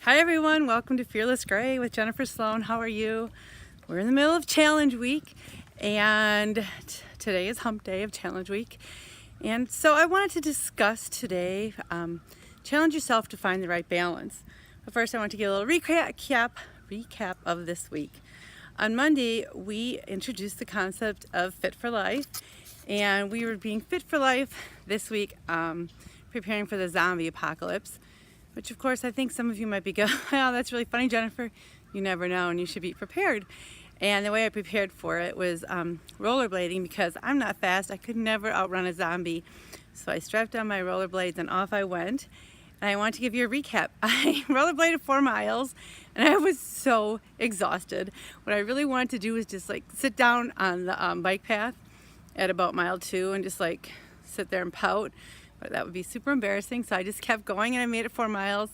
Hi everyone, welcome to Fearless Gray with Jennifer Sloan. How are you? We're in the middle of Challenge Week and today is hump day of Challenge Week. And so I wanted to discuss today, challenge yourself to find the right balance. But first I want to give a little recap of this week. On Monday, we introduced the concept of Fit for Life, and we were being fit for life this week, preparing for the zombie apocalypse. Which of course I think some of you might be going, oh, that's really funny, Jennifer. You never know and you should be prepared. And the way I prepared for it was rollerblading, because I'm not fast. I could never outrun a zombie. So I strapped on my rollerblades and off I went. And I want to give you a recap. I rollerbladed 4 miles and I was so exhausted. What I really wanted to do was just like sit down on the bike path at about mile 2 and just like sit there and pout. But that would be super embarrassing, so I just kept going and I made it 4 miles.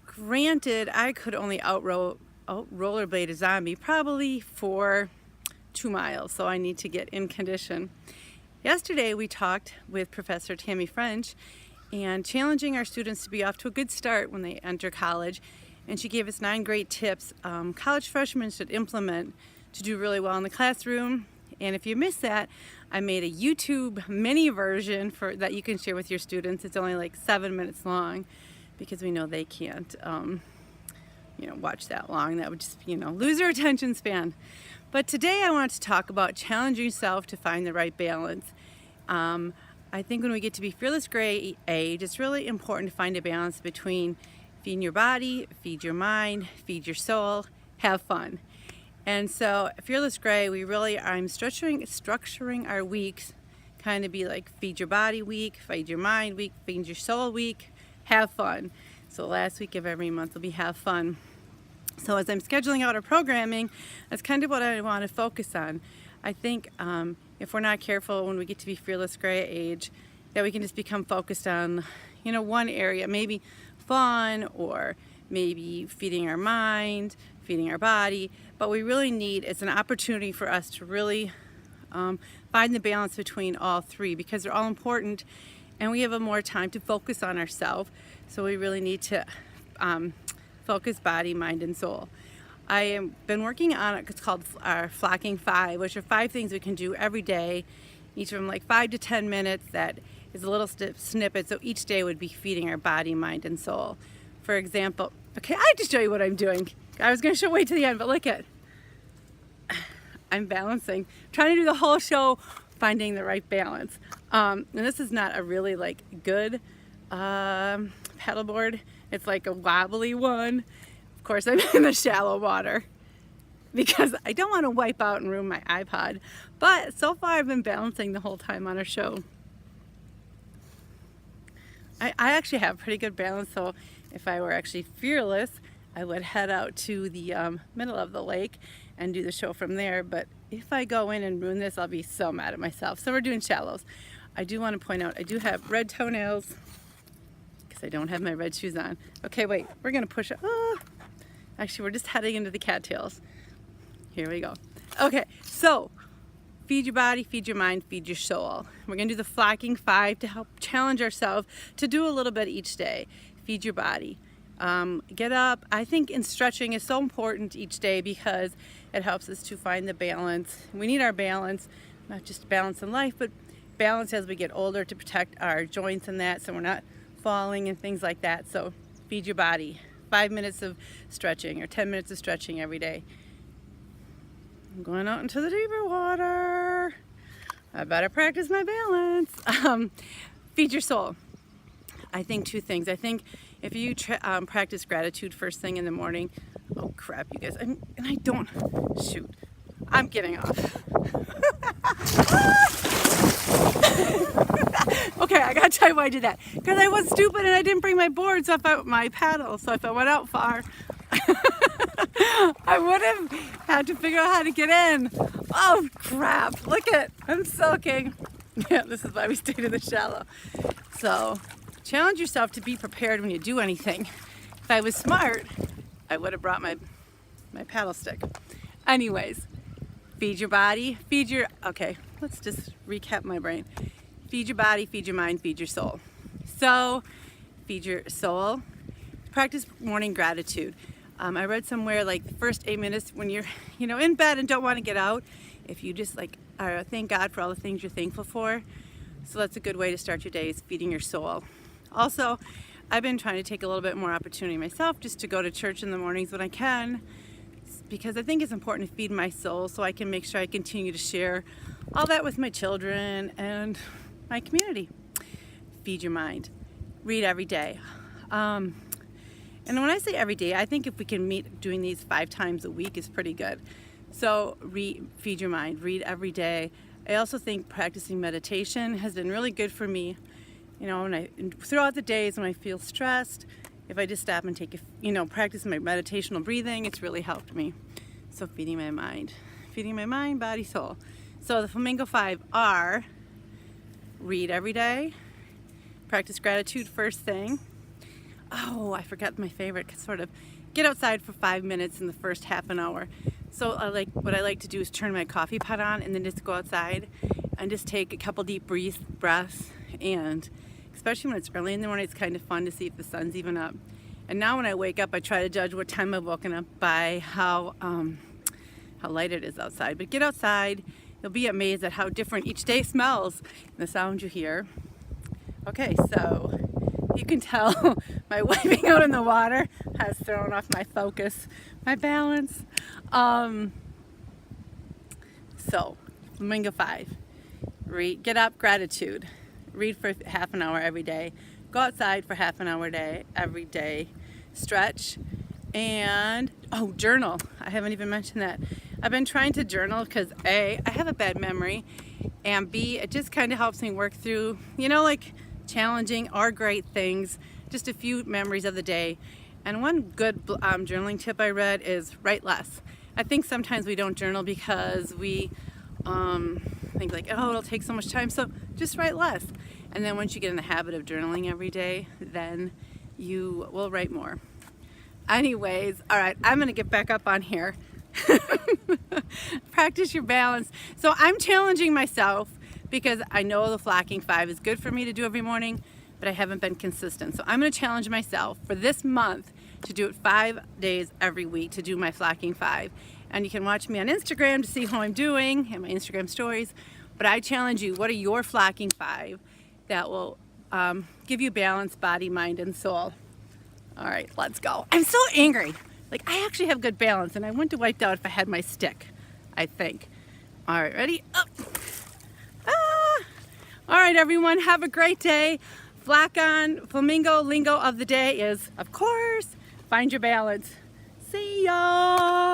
Granted, I could only rollerblade a zombie probably for 2 miles, so I need to get in condition. Yesterday we talked with Professor Tammy French and challenging our students to be off to a good start when they enter college, and she gave us 9 great tips college freshmen should implement to do really well in the classroom. And if you missed that, I made a YouTube mini version that you can share with your students. It's only like 7 minutes long, because we know they can't, watch that long. That would just, lose their attention span. But today I want to talk about challenging yourself to find the right balance. I think when we get to be fearless gray age, it's really important to find a balance between feeding your body, feed your mind, feed your soul, have fun. And so Fearless Gray, I'm structuring our weeks kind of be like feed your body week, feed your mind week, feed your soul week, have fun. So last week of every month will be have fun. So as I'm scheduling out our programming, that's kind of what I want to focus on. I think if we're not careful when we get to be Fearless Gray age, that we can just become focused on, one area, maybe fun or maybe feeding our mind, feeding our body. But we really need, it's an opportunity for us to really find the balance between all 3, because they're all important and we have more time to focus on ourselves. So we really need to focus body, mind, and soul. I have been working on it. It's called our Flocking 5, which are 5 things we can do every day, each of them like 5 to 10 minutes. That is a little snippet. So each day would be feeding our body, mind, and soul. For example, okay, I have to show you what I'm doing. I was going to wait to the end, but look at, I'm balancing, trying to do the whole show, finding the right balance. And this is not a really good paddleboard. It's like a wobbly one. Of course, I'm in the shallow water because I don't want to wipe out and ruin my iPod. But so far, I've been balancing the whole time on our show. I actually have pretty good balance, so if I were actually fearless, I would head out to the middle of the lake and do the show from there. But if I go in and ruin this, I'll be so mad at myself. So we're doing shallows. I do want to point out, I do have red toenails because I don't have my red shoes on. Okay, wait, we're going to push it. Actually, we're just heading into the cattails. Here we go. Okay, so feed your body, feed your mind, feed your soul. We're going to do the Flocking 5 to help challenge ourselves to do a little bit each day. Feed your body. Get up. I think in stretching is so important each day because it helps us to find the balance. We need our balance, not just balance in life, but balance as we get older to protect our joints and that, so we're not falling and things like that. So feed your body. 5 minutes of stretching or 10 minutes of stretching every day. I'm going out into the deeper water. I better practice my balance. Feed your soul. I think 2 things. I think if you practice gratitude first thing in the morning, oh crap, you guys, I'm getting off. Okay, I gotta tell you why I did that. Because I was stupid and I didn't bring my board, my paddle, so if I went out far, I would have had to figure out how to get in. Oh crap, look at, I'm soaking. Yeah, this is why we stayed in the shallow. So, challenge yourself to be prepared when you do anything. If I was smart, I would have brought my paddle stick. Anyways, feed your body, okay, let's just recap my brain. Feed your body, feed your mind, feed your soul. So, feed your soul. practice morning gratitude. I read somewhere like the first 8 minutes when you're, in bed and don't want to get out, if you just thank God for all the things you're thankful for. So that's a good way to start your day, is feeding your soul. Also, I've been trying to take a little bit more opportunity myself just to go to church in the mornings when I can, because I think it's important to feed my soul so I can make sure I continue to share all that with my children and my community. Feed your mind. Read every day. And when I say every day, I think if we can meet doing these 5 times a week is pretty good. So feed your mind. Read every day. I also think practicing meditation has been really good for me. Throughout the days when I feel stressed, if I just stop and practice my meditational breathing, it's really helped me. So feeding my mind, body, soul. So the Flamingo 5 are: read every day, practice gratitude first thing. Oh, I forgot my favorite, sort of get outside for 5 minutes in the first half an hour. So what I like to do is turn my coffee pot on and then just go outside and just take a couple deep breaths, and especially when it's early in the morning, it's kind of fun to see if the sun's even up. And now when I wake up, I try to judge what time I've woken up by how light it is outside. But get outside, you'll be amazed at how different each day smells and the sound you hear. Okay, so you can tell my wiping out in the water has thrown off my focus, my balance. So, Flamingo 5. Get up, gratitude. Read for half an hour every day. Go outside for half an hour every day. Stretch. And, journal. I haven't even mentioned that. I've been trying to journal because A, I have a bad memory, and B, it just kind of helps me work through, challenging or great things, just a few memories of the day. And one good journaling tip I read is write less. I think sometimes we don't journal because we think it'll take so much time, so just write less. And then once you get in the habit of journaling every day, then you will write more. Anyways, all right, I'm gonna get back up on here. Practice your balance. So I'm challenging myself because I know the Flocking 5 is good for me to do every morning, but I haven't been consistent. So I'm going to challenge myself for this month to do it 5 days every week, to do my Flocking 5. And you can watch me on Instagram to see how I'm doing and my Instagram stories. But I challenge you, what are your Flocking 5 that will give you balance, body, mind, and soul? All right, let's go. I'm so angry. I actually have good balance, and I wouldn't have wiped out if I had my stick, I think. All right, ready? Up. All right, everyone, have a great day. Flamingo lingo of the day is, of course, find your balance. See ya.